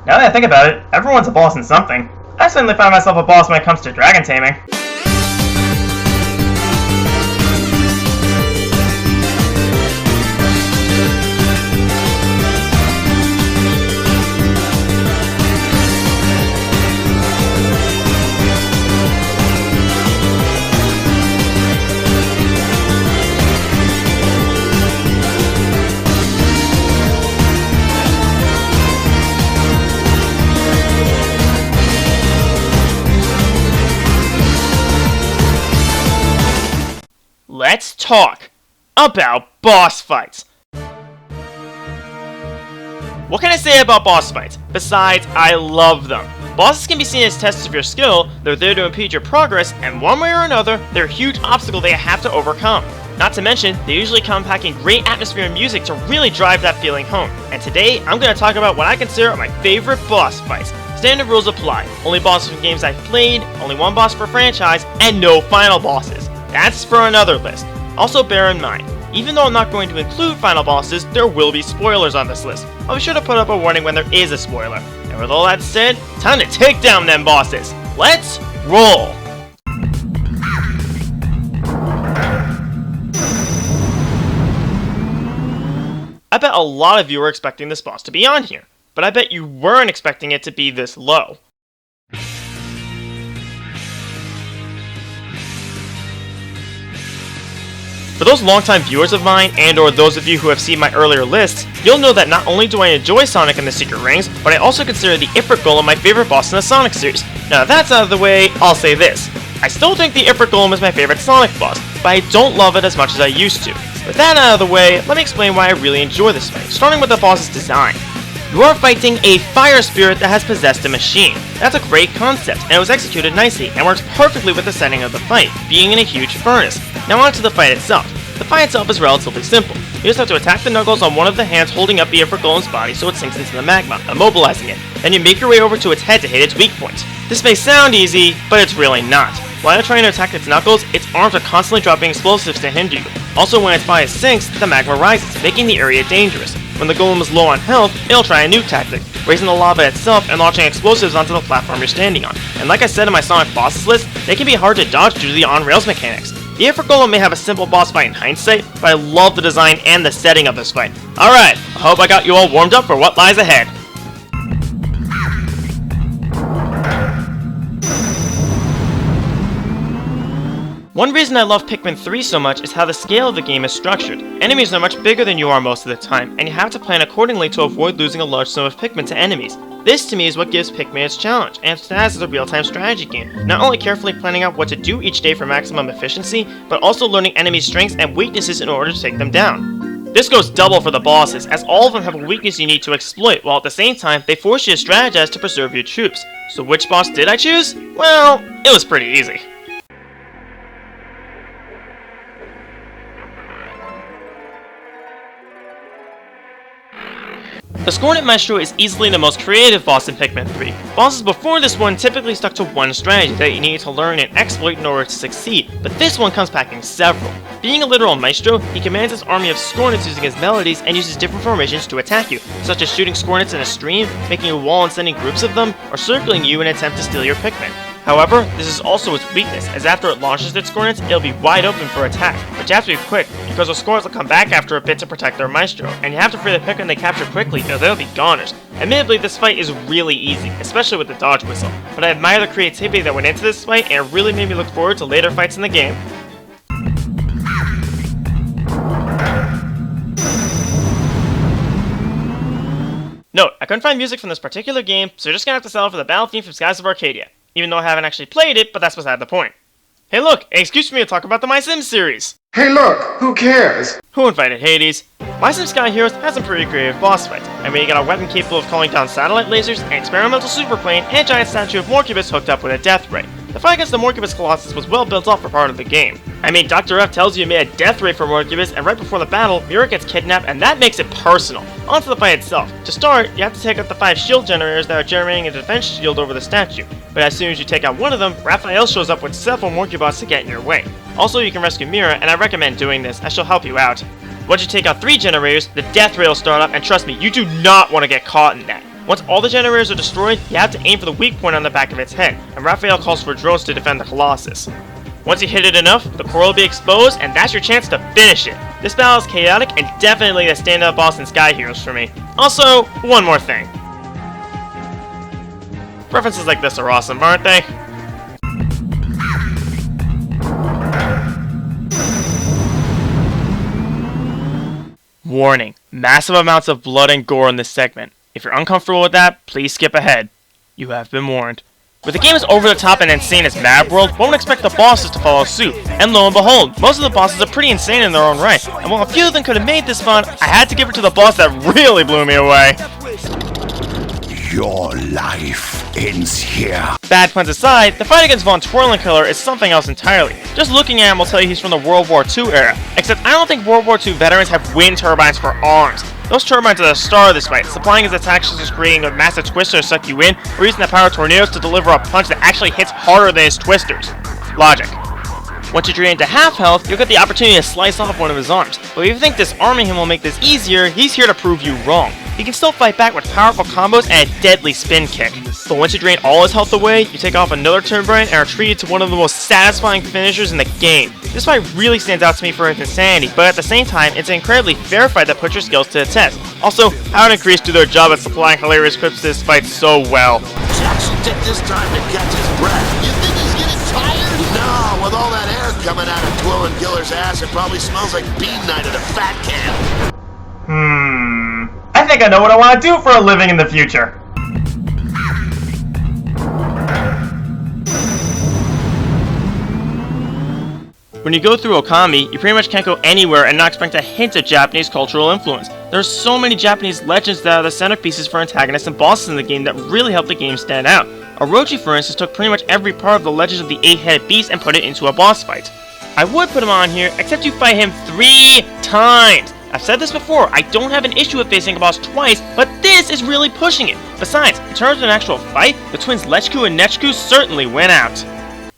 Now that I think about it, everyone's a boss in something. I certainly find myself a boss when it comes to dragon taming. Let's talk about boss fights. What can I say about boss fights? Besides, I love them. Bosses can be seen as tests of your skill, they're there to impede your progress, and one way or another, they're a huge obstacle that you have to overcome. Not to mention, they usually come packing great atmosphere and music to really drive that feeling home. And today, I'm going to talk about what I consider my favorite boss fights. Standard rules apply. Only bosses from games I've played, only one boss per franchise, and no final bosses. That's for another list. Also bear in mind, even though I'm not going to include final bosses, there will be spoilers on this list. I'll be sure to put up a warning when there is a spoiler. And with all that said, time to take down them bosses. Let's roll! I bet a lot of you were expecting this boss to be on here, but I bet you weren't expecting it to be this low. For those longtime viewers of mine, and or those of you who have seen my earlier lists, you'll know that not only do I enjoy Sonic and the Secret Rings, but I also consider the Ifrit Golem my favorite boss in the Sonic series. Now that that's out of the way, I'll say this. I still think the Ifrit Golem is my favorite Sonic boss, but I don't love it as much as I used to. With that out of the way, let me explain why I really enjoy this fight, starting with the boss's design. You are fighting a fire spirit that has possessed a machine. That's a great concept, and it was executed nicely, and works perfectly with the setting of the fight, being in a huge furnace. Now on to the fight itself. The fight itself is relatively simple. You just have to attack the knuckles on one of the hands holding up the Ifrit Golem's body so it sinks into the magma, immobilizing it. Then you make your way over to its head to hit its weak points. This may sound easy, but it's really not. While you're trying to attack its knuckles, its arms are constantly dropping explosives to hinder you. Also, when its body sinks, the magma rises, making the area dangerous. When the golem is low on health, it'll try a new tactic, raising the lava itself and launching explosives onto the platform you're standing on. And like I said in my Sonic bosses list, they can be hard to dodge due to the on-rails mechanics. The Ifrit Golem may have a simple boss fight in hindsight, but I love the design and the setting of this fight. Alright, I hope I got you all warmed up for what lies ahead. One reason I love Pikmin 3 so much is how the scale of the game is structured. Enemies are much bigger than you are most of the time, and you have to plan accordingly to avoid losing a large sum of Pikmin to enemies. This to me is what gives Pikmin its challenge, and it stands as a real-time strategy game, not only carefully planning out what to do each day for maximum efficiency, but also learning enemies' strengths and weaknesses in order to take them down. This goes double for the bosses, as all of them have a weakness you need to exploit, while at the same time, they force you to strategize to preserve your troops. So which boss did I choose? Well, it was pretty easy. The Scornet Maestro is easily the most creative boss in Pikmin 3. Bosses before this one typically stuck to one strategy that you needed to learn and exploit in order to succeed, but this one comes packing several. Being a literal maestro, he commands his army of Scornets using his melodies and uses different formations to attack you, such as shooting Scornets in a stream, making a wall and sending groups of them, or circling you in an attempt to steal your Pikmin. However, this is also its weakness, as after it launches its Scornets, it'll be wide open for attack, but you have to be quick, because those Scornets will come back after a bit to protect their Maestro, and you have to free the Pikmin they capture quickly, or they'll be goners. Admittedly, this fight is really easy, especially with the dodge whistle, but I admire the creativity that went into this fight, and it really made me look forward to later fights in the game. Note, I couldn't find music from this particular game, so you're just gonna have to settle for the battle theme from Skies of Arcadia. Even though I haven't actually played it, but that's beside the point. Hey look, excuse me to talk about the MySims series! Hey look, who cares? Who invited Hades? MySims Skyheroes has some pretty creative boss fights. I mean, you got a weapon capable of calling down satellite lasers, an experimental superplane, and a giant statue of Morcubus hooked up with a death ray. The fight against the Morcubus Colossus was well built up for part of the game. I mean, Dr. F tells you made a death ray for Morcubus, and right before the battle, Mira gets kidnapped, and that makes it personal. On to the fight itself. To start, you have to take out the 5 shield generators that are generating a defense shield over the statue. But as soon as you take out one of them, Raphael shows up with several Morcubots to get in your way. Also, you can rescue Mira, and I recommend doing this, as she'll help you out. Once you take out 3 generators, the death ray will start up, and trust me, you do not want to get caught in that. Once all the generators are destroyed, you have to aim for the weak point on the back of its head, and Raphael calls for drones to defend the Colossus. Once you hit it enough, the core will be exposed, and that's your chance to finish it. This battle is chaotic and definitely the standout boss in Skyheroes for me. Also, one more thing. References like this are awesome, aren't they? Warning, massive amounts of blood and gore in this segment. If you're uncomfortable with that, please skip ahead. You have been warned. With the game as over the top and insane as Madworld, one would expect the bosses to follow suit. And lo and behold, most of the bosses are pretty insane in their own right. And while a few of them could have made this fun, I had to give it to the boss that really blew me away. Your life ends here. Bad puns aside, the fight against Von Twirlingkiller is something else entirely. Just looking at him will tell you he's from the World War II era, except I don't think World War II veterans have wind turbines for arms. Those turbines are the star of this fight, supplying his attacks such as creating a massive twister to suck you in, or using the power of tornadoes to deliver a punch that actually hits harder than his twisters. Logic. Once you drain to half health, you'll get the opportunity to slice off one of his arms. But if you think disarming him will make this easier, he's here to prove you wrong. He can still fight back with powerful combos and a deadly spin kick. But once you drain all his health away, you take off another turbine and are treated to one of the most satisfying finishers in the game. This fight really stands out to me for its insanity, but at the same time, it's an incredibly fair fight that puts your skills to the test. Also, Howard and Kreese do their job at supplying hilarious quips to this fight so well. Jackson took this time to catch his breath. You think he's getting tired? No, with all that air coming out of Twirlingkiller's ass, it probably smells like bean night at a fat camp. I think I know what I want to do for a living in the future. When you go through Okami, you pretty much can't go anywhere and not expect a hint of Japanese cultural influence. There are so many Japanese legends that are the centerpieces for antagonists and bosses in the game that really help the game stand out. Orochi, for instance, took pretty much every part of the Legend of the Eight-Headed Beast and put it into a boss fight. I would put him on here, except you fight him 3 times! I've said this before, I don't have an issue with facing a boss twice, but this is really pushing it. Besides, in terms of an actual fight, the twins Lechku and Nechku certainly win out.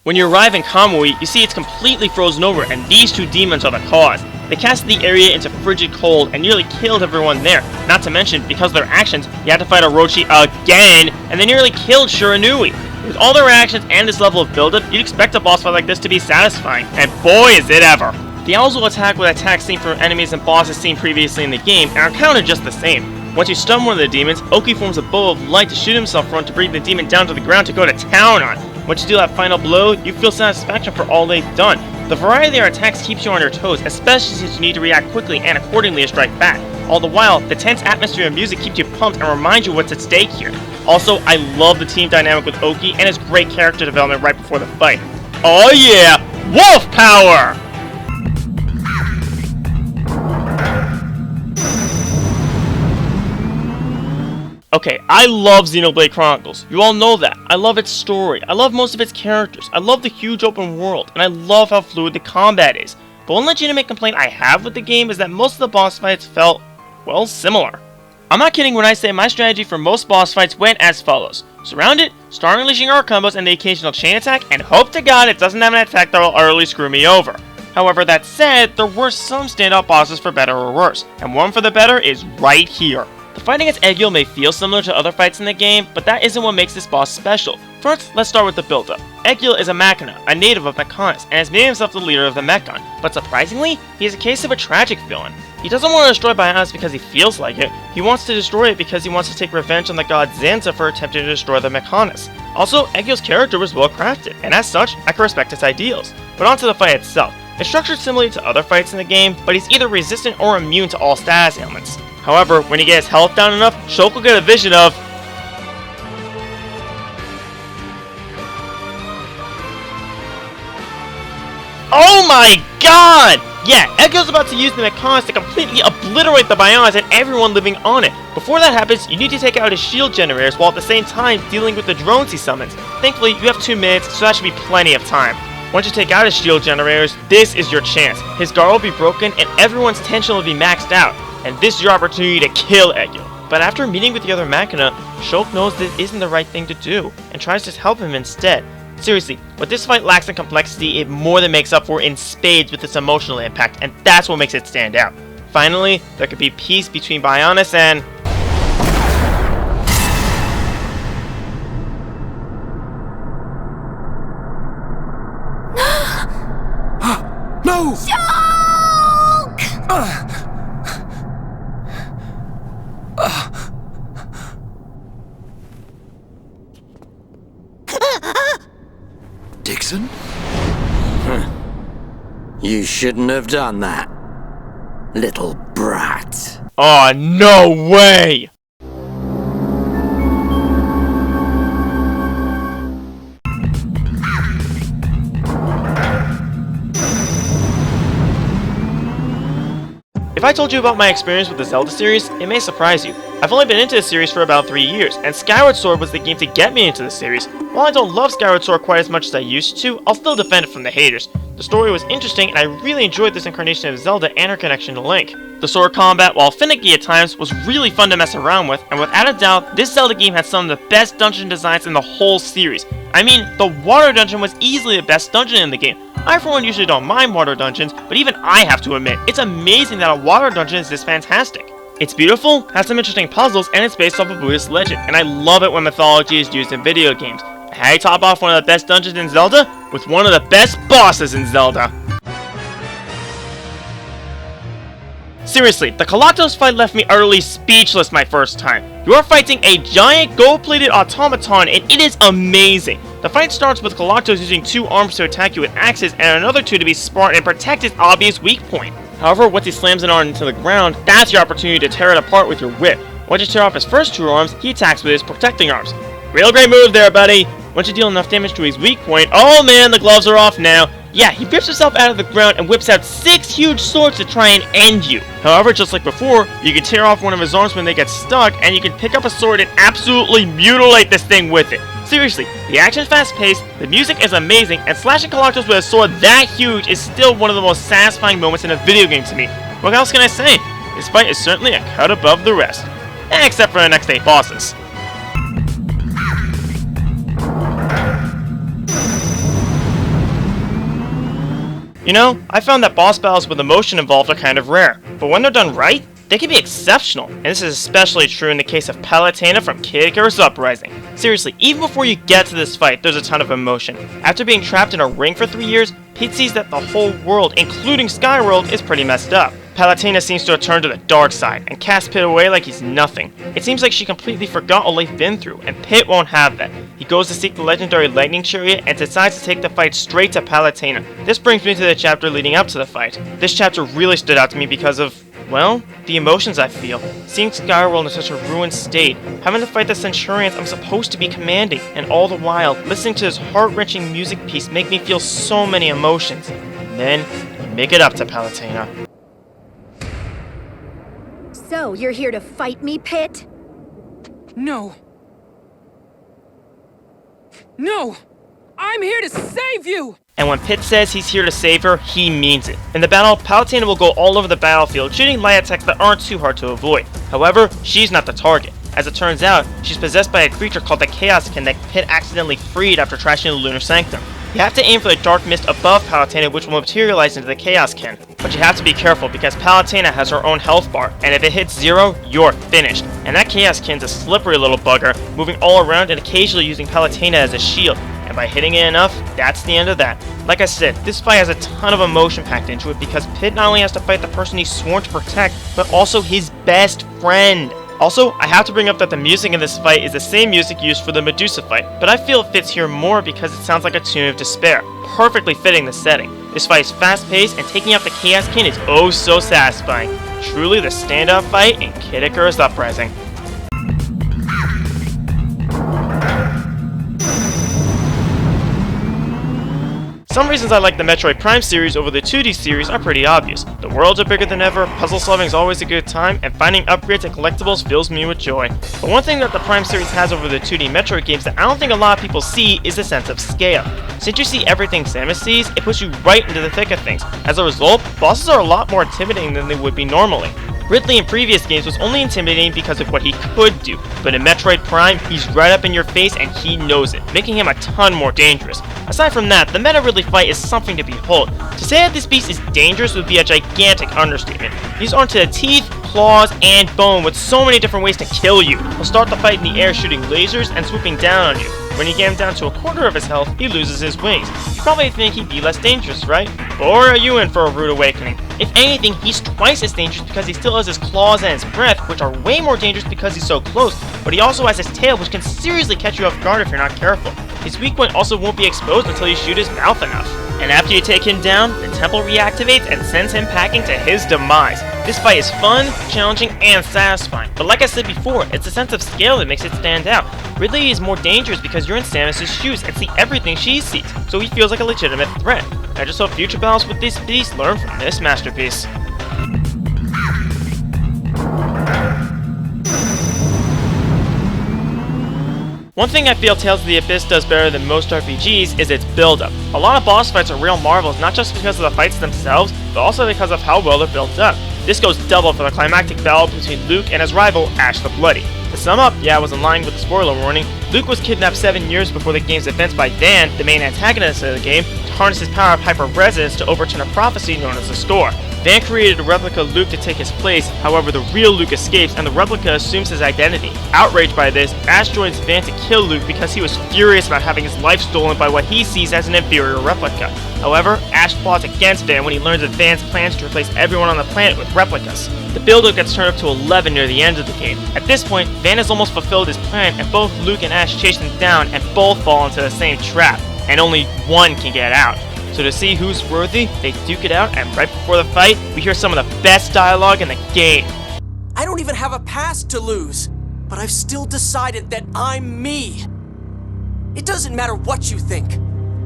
When you arrive in Kamui, you see it's completely frozen over, and these two demons are the cause. They cast the area into frigid cold and nearly killed everyone there. Not to mention, because of their actions, you had to fight Orochi again, and they nearly killed Shiranui. With all their actions and this level of build-up, you'd expect a boss fight like this to be satisfying, and boy is it ever! The owls will attack with attacks seen from enemies and bosses seen previously in the game, and are countered just the same. Once you stun one of the demons, Oki forms a bow of light to shoot himself from to bring the demon down to the ground to go to town on. Once you do that final blow, you feel satisfaction for all they've done. The variety of their attacks keeps you on your toes, especially since you need to react quickly and accordingly to strike back. All the while, the tense atmosphere and music keeps you pumped and reminds you what's at stake here. Also, I love the team dynamic with Oki and his great character development right before the fight. Oh yeah! Wolf power! Okay, I love Xenoblade Chronicles. You all know that. I love its story. I love most of its characters. I love the huge open world. And I love how fluid the combat is. But one legitimate complaint I have with the game is that most of the boss fights felt, well, similar. I'm not kidding when I say my strategy for most boss fights went as follows. Surround it, start unleashing our combos and the occasional chain attack, and hope to God it doesn't have an attack that will utterly screw me over. However, that said, there were some standout bosses for better or worse. And one for the better is right here. The fight against Egil may feel similar to other fights in the game, but that isn't what makes this boss special. First, let's start with the build-up. Egil is a Machina, a native of Mechonis, and has made himself the leader of the Mechon, but surprisingly, he is a case of a tragic villain. He doesn't want to destroy Bionis because he feels like it, he wants to destroy it because he wants to take revenge on the god Zanza for attempting to destroy the Mechonis. Also, Egil's character was well crafted, and as such, I can respect his ideals. But onto the fight itself. It's structured similarly to other fights in the game, but he's either resistant or immune to all status ailments. However, when he gets his health down enough, Shulk will get a vision of... Oh my god! Yeah, Egil's about to use the Mechonis to completely obliterate the Bionis and everyone living on it. Before that happens, you need to take out his shield generators while at the same time dealing with the drones he summons. Thankfully, you have 2 minutes, so that should be plenty of time. Once you take out his shield generators, this is your chance. His guard will be broken and everyone's tension will be maxed out. And this is your opportunity to kill Egil. But after meeting with the other Machina, Shulk knows this isn't the right thing to do, and tries to help him instead. Seriously, what this fight lacks in complexity, it more than makes up for in spades with its emotional impact, and that's what makes it stand out. Finally, there could be peace between Bionis and... No! Dixon? You shouldn't have done that, little brat. Oh, no way! If I told you about my experience with the Zelda series, it may surprise you. I've only been into the series for about 3 years, and Skyward Sword was the game to get me into the series. While I don't love Skyward Sword quite as much as I used to, I'll still defend it from the haters. The story was interesting, and I really enjoyed this incarnation of Zelda and her connection to Link. The sword combat, while finicky at times, was really fun to mess around with, and without a doubt, this Zelda game had some of the best dungeon designs in the whole series. I mean, the water dungeon was easily the best dungeon in the game. I for one usually don't mind water dungeons, but even I have to admit, it's amazing that a water dungeon is this fantastic. It's beautiful, has some interesting puzzles, and it's based off a Buddhist legend, and I love it when mythology is used in video games. How do you top off one of the best dungeons in Zelda? With one of the best bosses in Zelda. Seriously, the Galactus fight left me utterly speechless my first time. You are fighting a giant gold-plated automaton, and it is amazing. The fight starts with Galactus using 2 arms to attack you with axes and another 2 to be smart and protect his obvious weak point. However, once he slams an arm into the ground, that's your opportunity to tear it apart with your whip. Once you tear off his first 2 arms, he attacks with his protecting arms. Real great move there, buddy! Once you deal enough damage to his weak point, oh man, the gloves are off now. Yeah, he rips himself out of the ground and whips out 6 huge swords to try and end you. However, just like before, you can tear off one of his arms when they get stuck, and you can pick up a sword and absolutely mutilate this thing with it. Seriously, the action is fast-paced, the music is amazing, and slashing Galactus with a sword that huge is still one of the most satisfying moments in a video game to me. What else can I say? This fight is certainly a cut above the rest. Except for the next 8 bosses. You know, I found that boss battles with emotion involved are kind of rare, but when they're done right, they can be exceptional, and this is especially true in the case of Palutena from Icarus Uprising. Seriously, even before you get to this fight, there's a ton of emotion. After being trapped in a ring for 3 years, Pete sees that the whole world, including Skyworld, is pretty messed up. Palutena seems to have turned to the dark side, and casts Pit away like he's nothing. It seems like she completely forgot all they've been through, and Pit won't have that. He goes to seek the legendary lightning chariot, and decides to take the fight straight to Palutena. This brings me to the chapter leading up to the fight. This chapter really stood out to me because of, well, the emotions I feel. Seeing Skyworld in such a ruined state, having to fight the Centurions I'm supposed to be commanding, and all the while, listening to this heart-wrenching music piece make me feel so many emotions. And then, you make it up to Palutena. So, you're here to fight me, Pit? No. No! I'm here to save you! And when Pit says he's here to save her, he means it. In the battle, Palutena will go all over the battlefield, shooting light attacks that aren't too hard to avoid. However, she's not the target. As it turns out, she's possessed by a creature called the Chaoskin that Pit accidentally freed after trashing the Lunar Sanctum. You have to aim for the dark mist above Palutena, which will materialize into the Chaoskin. But you have to be careful because Palutena has her own health bar, and if it hits 0, you're finished. And that Chaoskin's a slippery little bugger, moving all around and occasionally using Palutena as a shield. And by hitting it enough, that's the end of that. Like I said, this fight has a ton of emotion packed into it because Pit not only has to fight the person he's sworn to protect, but also his best friend. Also, I have to bring up that the music in this fight is the same music used for the Medusa fight, but I feel it fits here more because it sounds like a tune of despair, perfectly fitting the setting. This fight is fast-paced, and taking out the Chaoskin is oh so satisfying. Truly the standout fight in Kid Icarus Uprising. Some reasons I like the Metroid Prime series over the 2D series are pretty obvious. The worlds are bigger than ever, puzzle solving is always a good time, and finding upgrades and collectibles fills me with joy. But one thing that the Prime series has over the 2D Metroid games that I don't think a lot of people see is the sense of scale. Since you see everything Samus sees, it puts you right into the thick of things. As a result, bosses are a lot more intimidating than they would be normally. Ridley in previous games was only intimidating because of what he could do, but in Metroid Prime, he's right up in your face and he knows it, making him a ton more dangerous. Aside from that, the Meta Ridley fight is something to behold. To say that this beast is dangerous would be a gigantic understatement. He's armed to the teeth, claws, and bone with so many different ways to kill you. He'll start the fight in the air shooting lasers and swooping down on you. When you get him down to a quarter of his health, he loses his wings. You probably think he'd be less dangerous, right? Or are you in for a rude awakening? If anything, he's twice as dangerous because he still has his claws and his breath, which are way more dangerous because he's so close, but he also has his tail, which can seriously catch you off guard if you're not careful. His weak point also won't be exposed until you shoot his mouth enough. And after you take him down, the temple reactivates and sends him packing to his demise. This fight is fun, challenging, and satisfying, but like I said before, it's the sense of scale that makes it stand out. Ridley is more dangerous because you're in Samus's shoes and see everything she sees, so he feels like a legitimate threat. I just hope future battles with this beast learn from this masterpiece. One thing I feel Tales of the Abyss does better than most RPGs is its build-up. A lot of boss fights are real marvels, not just because of the fights themselves, but also because of how well they're built up. This goes double for the climactic battle between Luke and his rival, Ash the Bloody. To sum up, yeah, I was in line with the spoiler warning, Luke was kidnapped 7 years before the game's events by Dan, the main antagonist of the game, to harness his power of hyper-resonance to overturn a prophecy known as the Score. Van created a replica of Luke to take his place, however the real Luke escapes and the replica assumes his identity. Outraged by this, Ash joins Van to kill Luke because he was furious about having his life stolen by what he sees as an inferior replica. However, Ash plots against Van when he learns of Van's plans to replace everyone on the planet with replicas. The build-up gets turned up to 11 near the end of the game. At this point, Van has almost fulfilled his plan and both Luke and Ash chase him down and both fall into the same trap, and only one can get out. So to see who's worthy, they duke it out, and right before the fight, we hear some of the best dialogue in the game. I don't even have a past to lose, but I've still decided that I'm me. It doesn't matter what you think.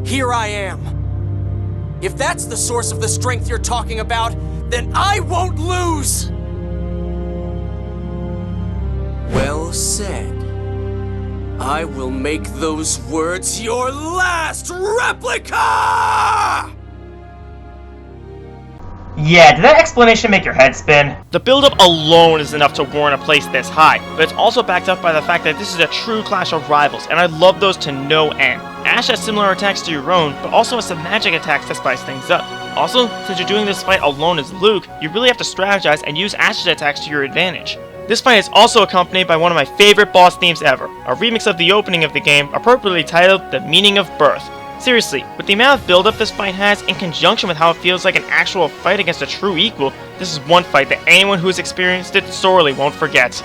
Here I am. If that's the source of the strength you're talking about, then I won't lose! Well said. I will make those words your last replica! Yeah, did that explanation make your head spin? The build-up alone is enough to warrant a place this high, but it's also backed up by the fact that this is a true clash of rivals, and I love those to no end. Ash has similar attacks to your own, but also has some magic attacks to spice things up. Also, since you're doing this fight alone as Luke, you really have to strategize and use Ash's attacks to your advantage. This fight is also accompanied by one of my favorite boss themes ever, a remix of the opening of the game, appropriately titled The Meaning of Birth. Seriously, with the amount of build-up this fight has, in conjunction with how it feels like an actual fight against a true equal, this is one fight that anyone who has experienced it sorely won't forget.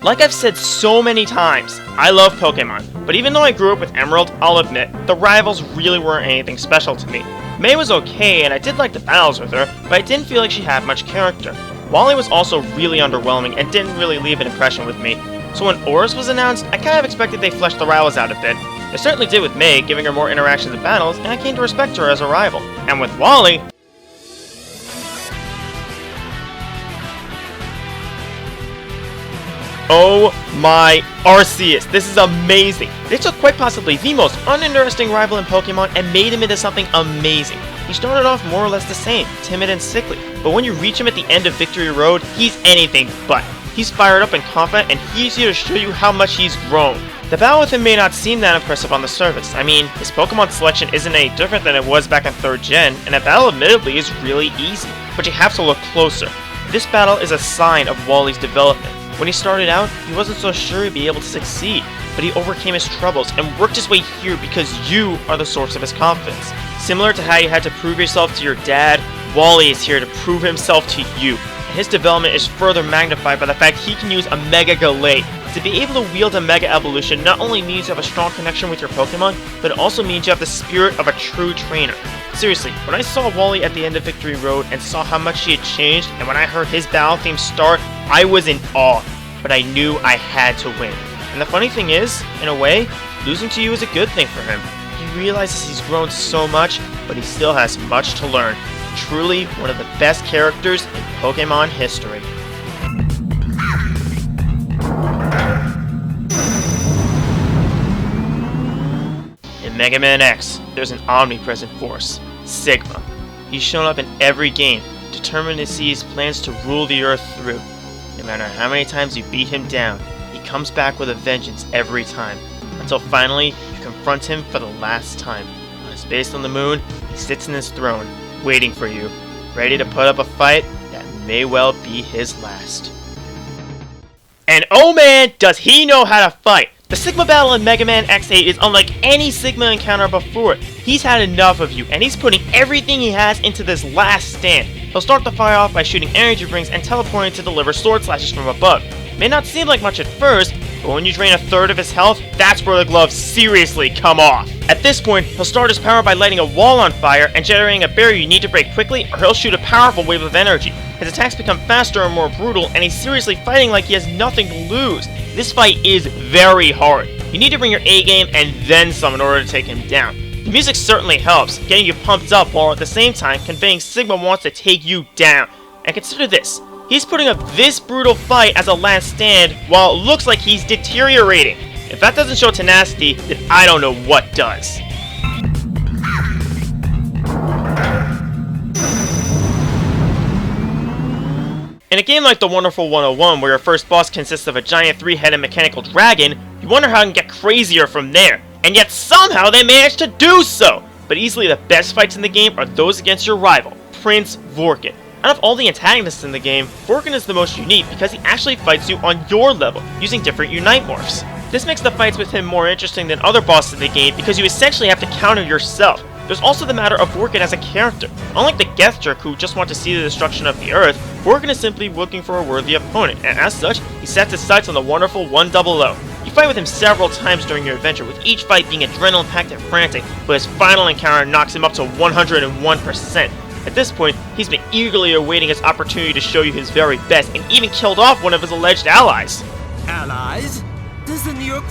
Like I've said so many times, I love Pokemon, but even though I grew up with Emerald, I'll admit, the rivals really weren't anything special to me. May was okay, and I did like the battles with her, but I didn't feel like she had much character. Wally was also really underwhelming and didn't really leave an impression with me. So when Oris was announced, I kind of expected they fleshed the rivals out a bit. They certainly did with May, giving her more interactions and battles, and I came to respect her as a rival. And with Wally, oh my Arceus, this is amazing! They took quite possibly the most uninteresting rival in Pokemon and made him into something amazing. He started off more or less the same, timid and sickly, but when you reach him at the end of Victory Road, he's anything but. He's fired up and confident, and he's here to show you how much he's grown. The battle with him may not seem that impressive on the surface. I mean, his Pokemon selection isn't any different than it was back in 3rd Gen, and a battle admittedly is really easy, but you have to look closer. This battle is a sign of Wally's development. When he started out, he wasn't so sure he'd be able to succeed, but he overcame his troubles and worked his way here because you are the source of his confidence. Similar to how you had to prove yourself to your dad, Wally is here to prove himself to you. And his development is further magnified by the fact he can use a Mega Galate. To be able to wield a Mega Evolution not only means you have a strong connection with your Pokemon, but it also means you have the spirit of a true trainer. Seriously, when I saw Wally at the end of Victory Road and saw how much he had changed, and when I heard his battle theme start, I was in awe. But I knew I had to win. And the funny thing is, in a way, losing to you is a good thing for him. He realizes he's grown so much, but he still has much to learn. Truly one of the best characters in Pokemon history. In Mega Man X, there's an omnipresent force, Sigma. He's shown up in every game, determined to see his plans to rule the Earth through. No matter how many times you beat him down, he comes back with a vengeance every time, until finally you confront him for the last time. On his base on the moon, he sits in his throne, waiting for you, ready to put up a fight that may well be his last. And oh man, does he know how to fight! The Sigma battle in Mega Man X8 is unlike any Sigma encounter before it. He's had enough of you, and he's putting everything he has into this last stand. He'll start the fight off by shooting energy rings and teleporting to deliver sword slashes from above. It may not seem like much at first, but when you drain a third of his health, that's where the gloves seriously come off. At this point, he'll start his power by lighting a wall on fire and generating a barrier you need to break quickly, or he'll shoot a powerful wave of energy. His attacks become faster and more brutal, and he's seriously fighting like he has nothing to lose. This fight is very hard. You need to bring your A game and then some in order to take him down. The music certainly helps, getting you pumped up while at the same time conveying Sigma wants to take you down. And consider this, he's putting up this brutal fight as a last stand while it looks like he's deteriorating. If that doesn't show tenacity, then I don't know what does. In a game like The Wonderful 101, where your first boss consists of a giant 3-headed mechanical dragon, you wonder how it can get crazier from there, and yet somehow they managed to do so! But easily the best fights in the game are those against your rival, Prince Vorkin. Out of all the antagonists in the game, Vorkin is the most unique because he actually fights you on your level, using different Unite morphs. This makes the fights with him more interesting than other bosses in the game because you essentially have to counter yourself. There's also the matter of Vorkin as a character. Unlike the Geth Jerk who just want to see the destruction of the Earth, Vorkin is simply looking for a worthy opponent, and as such, he sets his sights on the wonderful 100. You fight with him several times during your adventure, with each fight being adrenaline-packed and frantic, but his final encounter knocks him up to 101%. At this point, he's been eagerly awaiting his opportunity to show you his very best, and even killed off one of his alleged allies. Allies? Does the Nyuk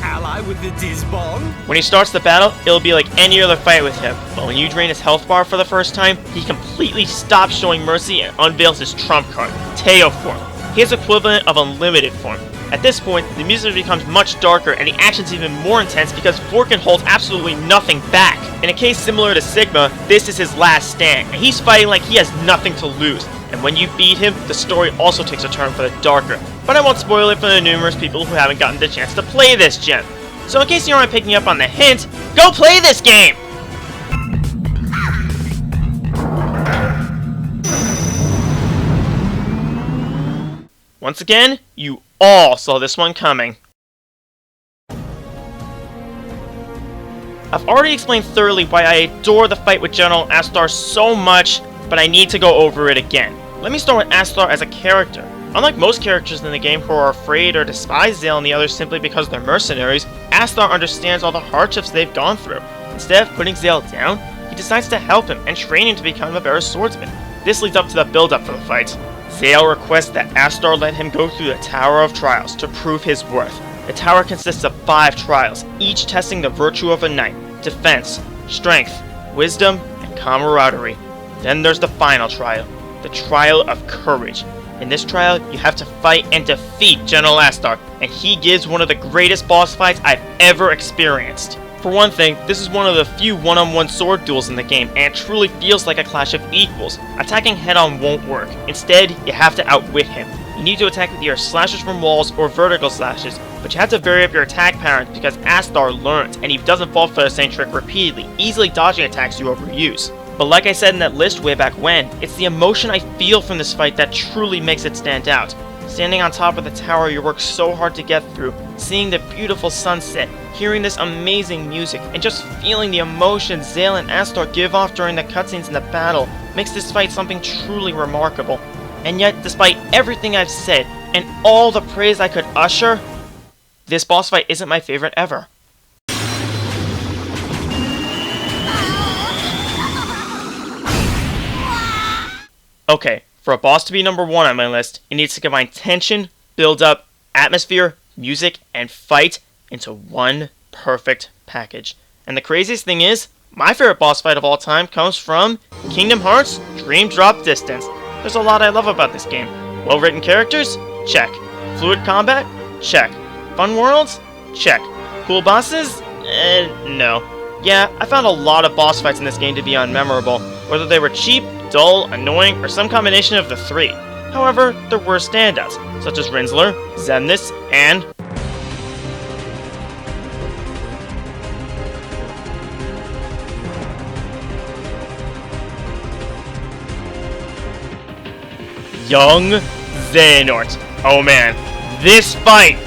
ally with the Dizbong? When he starts the battle, it'll be like any other fight with him, but when you drain his health bar for the first time, he completely stops showing mercy and unveils his trump card, Teo form. He has equivalent of unlimited form. At this point, the music becomes much darker and the action's even more intense because Vorkin holds absolutely nothing back. In a case similar to Sigma, this is his last stand, and he's fighting like he has nothing to lose. And when you beat him, the story also takes a turn for the darker. But I won't spoil it for the numerous people who haven't gotten the chance to play this gem. So in case you aren't picking up on the hint, go play this game! Once again, you all saw this one coming. I've already explained thoroughly why I adore the fight with General Astar so much, but I need to go over it again. Let me start with Astar as a character. Unlike most characters in the game who are afraid or despise Zale and the others simply because they're mercenaries, Astar understands all the hardships they've gone through. Instead of putting Zale down, he decides to help him and train him to become a better swordsman. This leads up to the build-up for the fight. Zale requests that Astar let him go through the Tower of Trials to prove his worth. The tower consists of 5 trials, each testing the virtue of a knight, defense, strength, wisdom, and camaraderie. Then there's the final trial, the Trial of Courage. In this trial, you have to fight and defeat General Astar, and he gives one of the greatest boss fights I've ever experienced. For one thing, this is one of the few one-on-one sword duels in the game, and it truly feels like a clash of equals. Attacking head-on won't work. Instead, you have to outwit him. You need to attack with either slashes from walls or vertical slashes, but you have to vary up your attack patterns because Astar learns, and he doesn't fall for the same trick repeatedly, easily dodging attacks you overuse. But like I said in that list way back when, it's the emotion I feel from this fight that truly makes it stand out. Standing on top of the tower you worked so hard to get through, seeing the beautiful sunset, hearing this amazing music, and just feeling the emotions Zale and Astar give off during the cutscenes in the battle makes this fight something truly remarkable. And yet, despite everything I've said, and all the praise I could usher, this boss fight isn't my favorite ever. Okay, for a boss to be number 1 on my list, it needs to combine tension, build-up, atmosphere, music, and fight into one perfect package. And the craziest thing is, my favorite boss fight of all time comes from Kingdom Hearts Dream Drop Distance. There's a lot I love about this game. Well-written characters? Check. Fluid combat? Check. Fun worlds? Check. Cool bosses? No. Yeah, I found a lot of boss fights in this game to be unmemorable, whether they were cheap, dull, annoying, or some combination of the three. However, there were standouts, such as Rinsler, Xemnas, and Young Xehanort. Oh man, this fight!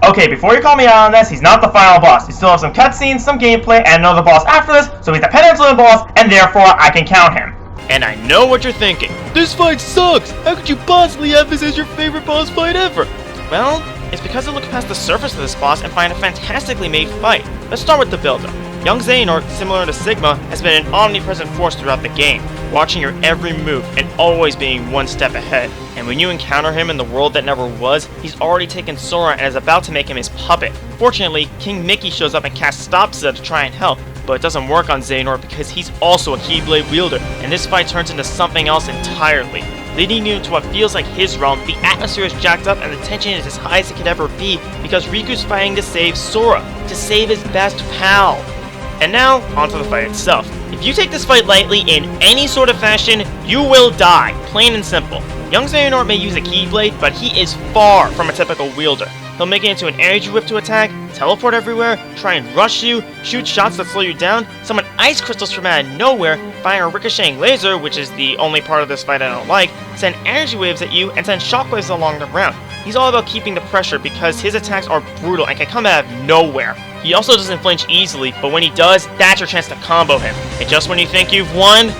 Okay, before you call me out on this, he's not the final boss. You still have some cutscenes, some gameplay, and another boss after this, so he's the penultimate boss, and therefore I can count him. And I know what you're thinking. This fight sucks! How could you possibly have this as your favorite boss fight ever? Well, it's because I look past the surface of this boss and find a fantastically made fight. Let's start with the build-up. Young Xehanort, similar to Sigma, has been an omnipresent force throughout the game, watching your every move and always being one step ahead. And when you encounter him in the world that never was, he's already taken Sora and is about to make him his puppet. Fortunately, King Mickey shows up and casts Stop Zed to try and help, but it doesn't work on Xehanort because he's also a Keyblade wielder, and this fight turns into something else entirely. Leading you into what feels like his realm, the atmosphere is jacked up and the tension is as high as it could ever be because Riku's fighting to save Sora, to save his best pal. And now, onto the fight itself. If you take this fight lightly in any sort of fashion, you will die, plain and simple. Young Xehanort may use a Keyblade, but he is far from a typical wielder. He'll make it into an energy whip to attack, teleport everywhere, try and rush you, shoot shots that slow you down, summon ice crystals from out of nowhere, fire a ricocheting laser, which is the only part of this fight I don't like, send energy waves at you, and send shockwaves along the ground. He's all about keeping the pressure because his attacks are brutal and can come out of nowhere. He also doesn't flinch easily, but when he does, that's your chance to combo him. And just when you think you've won,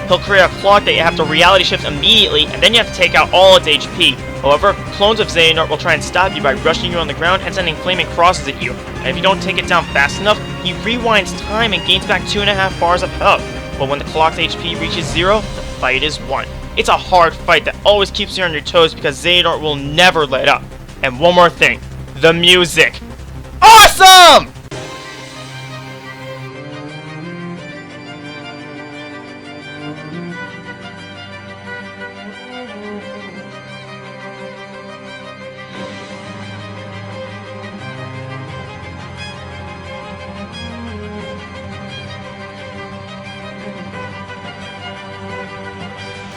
he'll create a clock that you have to reality shift immediately, and then you have to take out all its HP. However, clones of Xehanort will try and stop you by rushing you on the ground and sending flaming crosses at you. And if you don't take it down fast enough, he rewinds time and gains back 2.5 bars of health. But when the clock's HP reaches 0, the fight is won. It's a hard fight that always keeps you on your toes because Xehanort will never let up. And one more thing, the music. Awesome!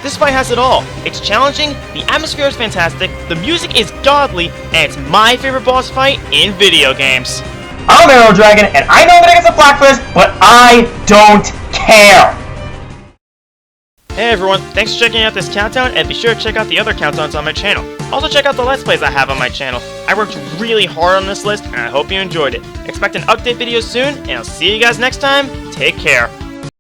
This fight has it all. It's challenging, the atmosphere is fantastic, the music is godly, and it's my favorite boss fight in video games. I'm Arrow Dragon, and I know I'm gonna get some flack for this, but I don't care! Hey everyone, thanks for checking out this countdown, and be sure to check out the other countdowns on my channel. Also check out the Let's Plays I have on my channel. I worked really hard on this list, and I hope you enjoyed it. Expect an update video soon, and I'll see you guys next time. Take care.